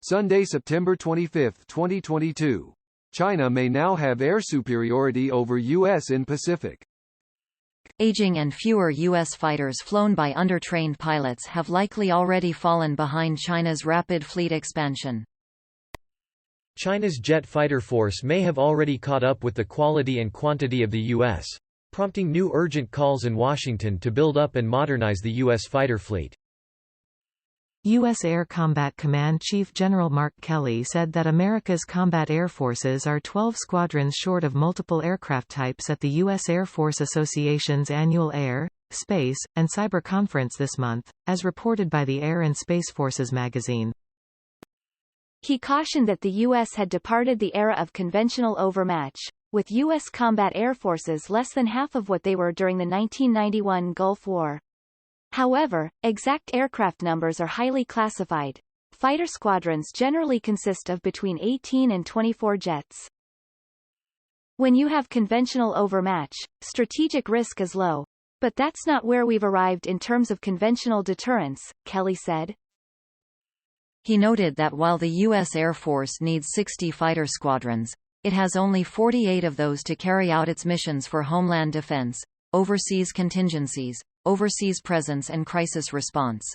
Sunday, September 25, 2022. China may now have air superiority over U.S. in Pacific. Aging and fewer U.S. fighters flown by undertrained pilots have likely already fallen behind China's rapid fleet expansion. China's jet fighter force may have already caught up with the quality and quantity of the U.S., prompting new urgent calls in Washington to build up and modernize the U.S. fighter fleet. U.S. Air Combat Command Chief General Mark Kelly said that America's combat air forces are 12 squadrons short of multiple aircraft types at the U.S. Air Force Association's annual Air, Space, and Cyber Conference this month, as reported by the Air and Space Forces magazine. He cautioned that the U.S. had departed the era of conventional overmatch, with U.S. combat air forces less than half of what they were during the 1991 Gulf War. However, exact aircraft numbers are highly classified. Fighter squadrons generally consist of between 18 and 24 jets. When you have conventional overmatch, strategic risk is low. But that's not where we've arrived in terms of conventional deterrence, Kelly said. He noted that while the U.S. Air Force needs 60 fighter squadrons, it has only 48 of those to carry out its missions for homeland defense, overseas contingencies, overseas presence and crisis response.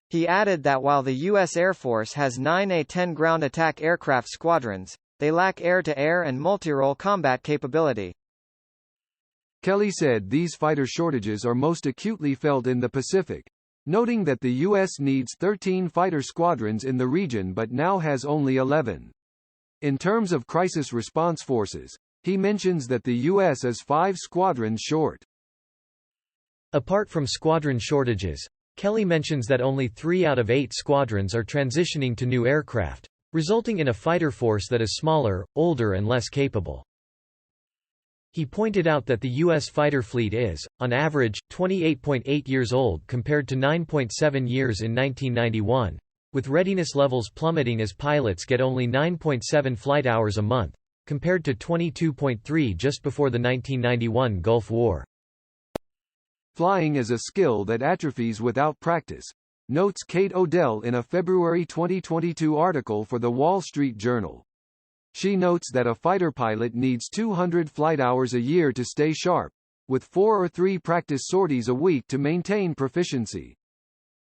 He added that while the U.S. Air Force has 9 A-10 ground attack aircraft squadrons, they lack air-to-air and multi-role combat capability. Kelly said these fighter shortages are most acutely felt in the Pacific, noting that the U.S. needs 13 fighter squadrons in the region but now has only 11. In terms of crisis response forces, he mentions that the U.S. is 5 squadrons short. Apart from squadron shortages, Kelly mentions that only 3 out of 8 squadrons are transitioning to new aircraft, resulting in a fighter force that is smaller, older and less capable. He pointed out that the U.S. fighter fleet is, on average, 28.8 years old compared to 9.7 years in 1991, with readiness levels plummeting as pilots get only 9.7 flight hours a month, compared to 22.3 just before the 1991 Gulf War. Flying is a skill that atrophies without practice, notes Kate Odell in a February 2022 article for The Wall Street Journal. She notes that a fighter pilot needs 200 flight hours a year to stay sharp, with 4 or 3 practice sorties a week to maintain proficiency.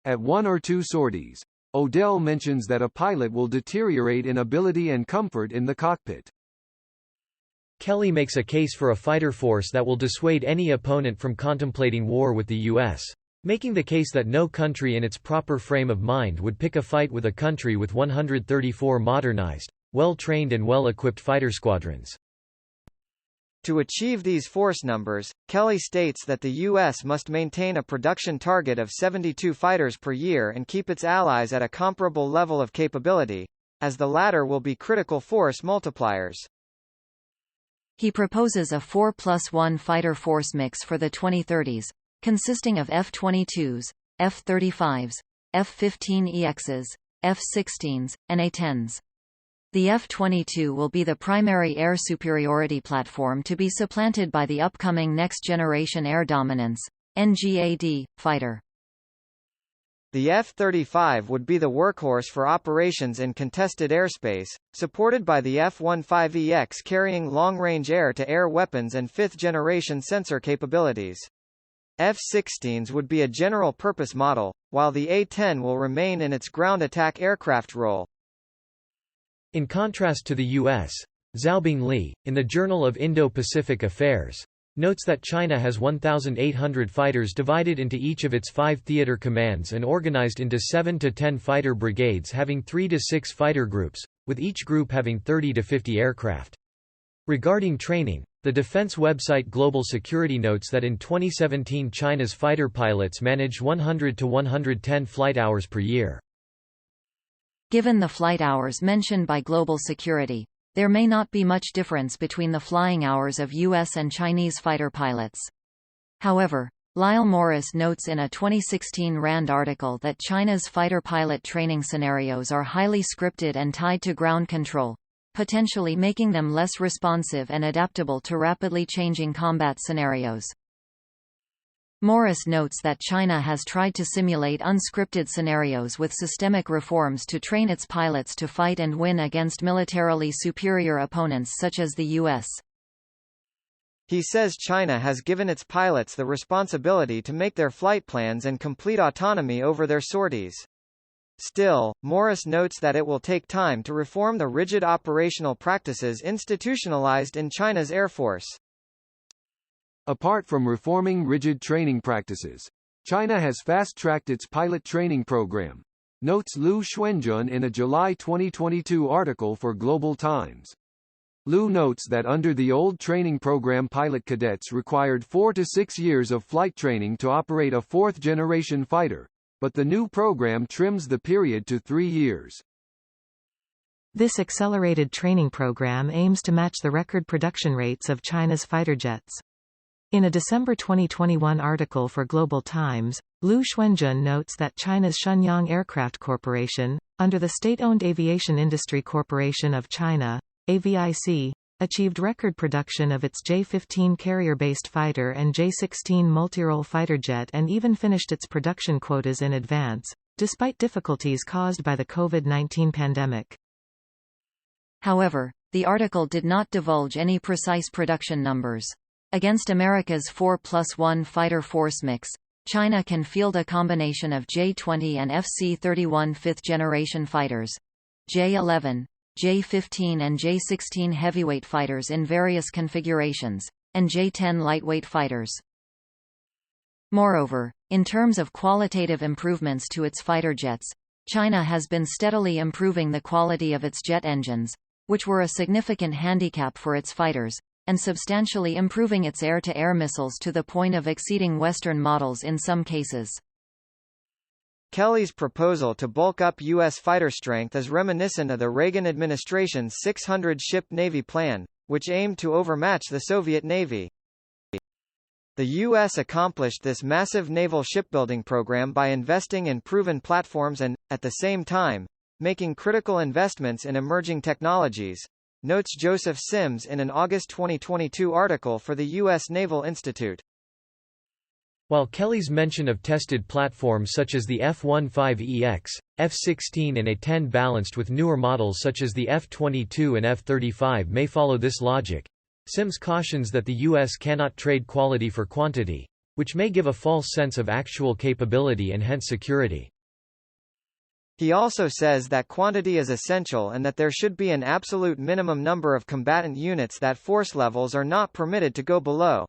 At 1 or 2 sorties, Odell mentions that a pilot will deteriorate in ability and comfort in the cockpit. Kelly makes a case for a fighter force that will dissuade any opponent from contemplating war with the U.S., making the case that no country in its proper frame of mind would pick a fight with a country with 134 modernized, well-trained and well-equipped fighter squadrons. To achieve these force numbers, Kelly states that the U.S. must maintain a production target of 72 fighters per year and keep its allies at a comparable level of capability, as the latter will be critical force multipliers. He proposes a 4+1 fighter force mix for the 2030s, consisting of F-22s, F-35s, F-15EXs, F-16s, and A-10s. The F-22 will be the primary air superiority platform to be supplanted by the upcoming Next Generation Air Dominance (NGAD) fighter. The F-35 would be the workhorse for operations in contested airspace, supported by the F-15EX carrying long-range air-to-air weapons and fifth-generation sensor capabilities. F-16s would be a general-purpose model, while the A-10 will remain in its ground attack aircraft role. In contrast to the U.S., Xiaobing Li, in the Journal of Indo-Pacific Affairs, notes that China has 1,800 fighters divided into each of its 5 theater commands and organized into 7 to 10 fighter brigades having 3 to 6 fighter groups, with each group having 30 to 50 aircraft. Regarding training, the defense website Global Security notes that in 2017 China's fighter pilots managed 100 to 110 flight hours per year. Given the flight hours mentioned by Global Security, there may not be much difference between the flying hours of U.S. and Chinese fighter pilots. However, Lyle Morris notes in a 2016 RAND article that China's fighter pilot training scenarios are highly scripted and tied to ground control, potentially making them less responsive and adaptable to rapidly changing combat scenarios. Morris notes that China has tried to simulate unscripted scenarios with systemic reforms to train its pilots to fight and win against militarily superior opponents such as the U.S. He says China has given its pilots the responsibility to make their flight plans and complete autonomy over their sorties. Still, Morris notes that it will take time to reform the rigid operational practices institutionalized in China's Air Force. Apart from reforming rigid training practices, China has fast-tracked its pilot training program, notes Liu Xuanjun in a July 2022 article for Global Times. Liu notes that under the old training program pilot cadets required 4 to 6 years of flight training to operate a fourth-generation fighter, but the new program trims the period to 3 years. This accelerated training program aims to match the record production rates of China's fighter jets. In a December 2021 article for Global Times, Liu Xuanjun notes that China's Shenyang Aircraft Corporation, under the state-owned Aviation Industry Corporation of China, AVIC, achieved record production of its J-15 carrier-based fighter and J-16 multirole fighter jet and even finished its production quotas in advance, despite difficulties caused by the COVID-19 pandemic. However, the article did not divulge any precise production numbers. Against America's 4+1 fighter force mix, China can field a combination of J-20 and FC-31 fifth-generation fighters, J-11, J-15 and J-16 heavyweight fighters in various configurations, and J-10 lightweight fighters. Moreover, in terms of qualitative improvements to its fighter jets, China has been steadily improving the quality of its jet engines, which were a significant handicap for its fighters, and substantially improving its air-to-air missiles to the point of exceeding Western models in some cases. Kelly's proposal to bulk up U.S. fighter strength is reminiscent of the Reagan administration's 600-ship Navy plan, which aimed to overmatch the Soviet Navy. The U.S. accomplished this massive naval shipbuilding program by investing in proven platforms and, at the same time, making critical investments in emerging technologies, notes Joseph Sims in an August 2022 article for the U.S. Naval Institute. While Kelly's mention of tested platforms such as the F-15EX, F-16 and A-10 balanced with newer models such as the F-22 and F-35 may follow this logic, Sims cautions that the U.S. cannot trade quality for quantity, which may give a false sense of actual capability and hence security. He also says that quantity is essential and that there should be an absolute minimum number of combatant units that force levels are not permitted to go below.